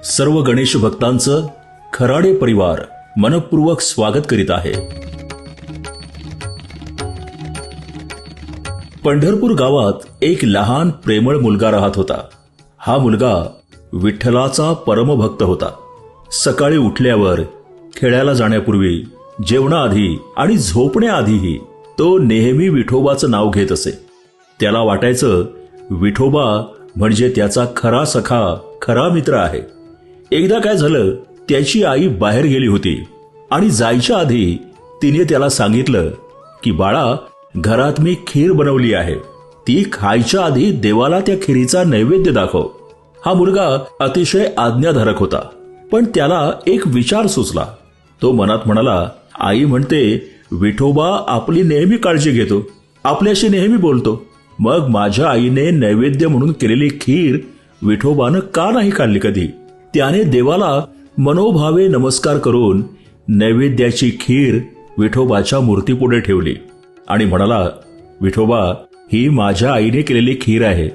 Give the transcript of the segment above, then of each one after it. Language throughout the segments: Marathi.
सर्व गणेश भक्तांचं खराडे परिवार मनपूर्वक स्वागत करीत आहे. पंढरपूर गावात एक लहान प्रेमळ मुलगा राहत होता. हा मुलगा विठ्ठलाचा परमभक्त होता. सकाळी उठल्यावर, खेळायला जाण्यापूर्वी, जेवणाआधी आणि झोपण्याआधीही तो नेहमी विठोबाचं नाव घेत असे. त्याला वाटायचं विठोबा म्हणजे त्याचा खरा सखा, खरा मित्र आहे. एकदा काय झालं, त्याची आई बाहेर गेली होती आणि जायच्या आधी तिने त्याला सांगितलं की बाळा, घरात मी खीर बनवली आहे, ती खायच्या आधी देवाला त्या खिरीचा नैवेद्य दाखव. हा मुलगा अतिशय आज्ञाधारक होता, पण त्याला एक विचार सुचला. तो मनात म्हणाला, आई म्हणते विठोबा आपली नेहमी काळजी घेतो, आपल्याशी नेहमी बोलतो, मग माझ्या आईने नैवेद्य म्हणून केलेली खीर विठोबानं का नाही खाल्ली कधी. त्याने देवाला मनोभावे नमस्कार करून नैवेद्याची खीर विठोबाच्या मूर्तीपुढे ठेवली आणि म्हणाला, विठोबा, ही माझ्या आईने केलेली खीर आहे.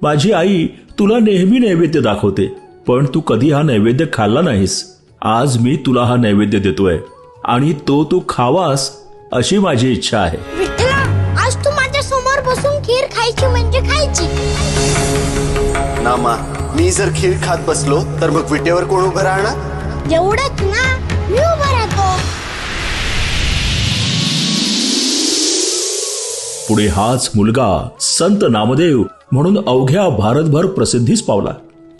माझी आई तुला नेहमी नैवेद्य दाखवते, पण तू कधी हा नैवेद्य खाल्ला नाहीस. आज मी तुला हा नैवेद्य देतोय आणि तो तू खावास अशी माझी इच्छा आहे. विठ्ठला, आज तू माझ्या समोर बसून खीर खायची म्हणजे खायची. नामा, मी जर खीर खात बसलो तर मग विटेवर कोण उभं राहणार? एवढंच ना, मी उभा राहतो. पुढे हाच मुलगा संत नामदेव म्हणून अवघ्या भारतभर प्रसिद्धीस पावला.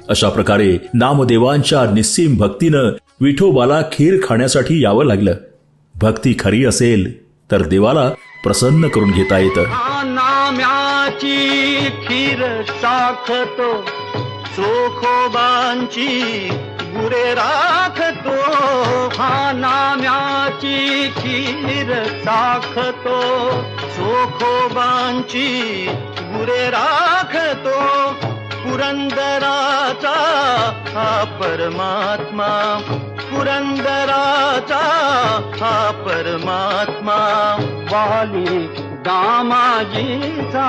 अशा प्रकारे नामदेवांच्या निस्सीम भक्तीनं विठोबाला खीर खाण्यासाठी यावं लागलं. भक्ती खरी असेल तर देवाला प्रसन्न करून घेता येतं. नाम्याची खीर साखतो, चोखोबांची गुरे राखतो. हा नाम्याची खीर साखतो, चोखोबांची गुरे राखतो. पुरंदराचा हा परमात्मा, पुरंदराचा हा परमात्मा, वाली दामाजीचा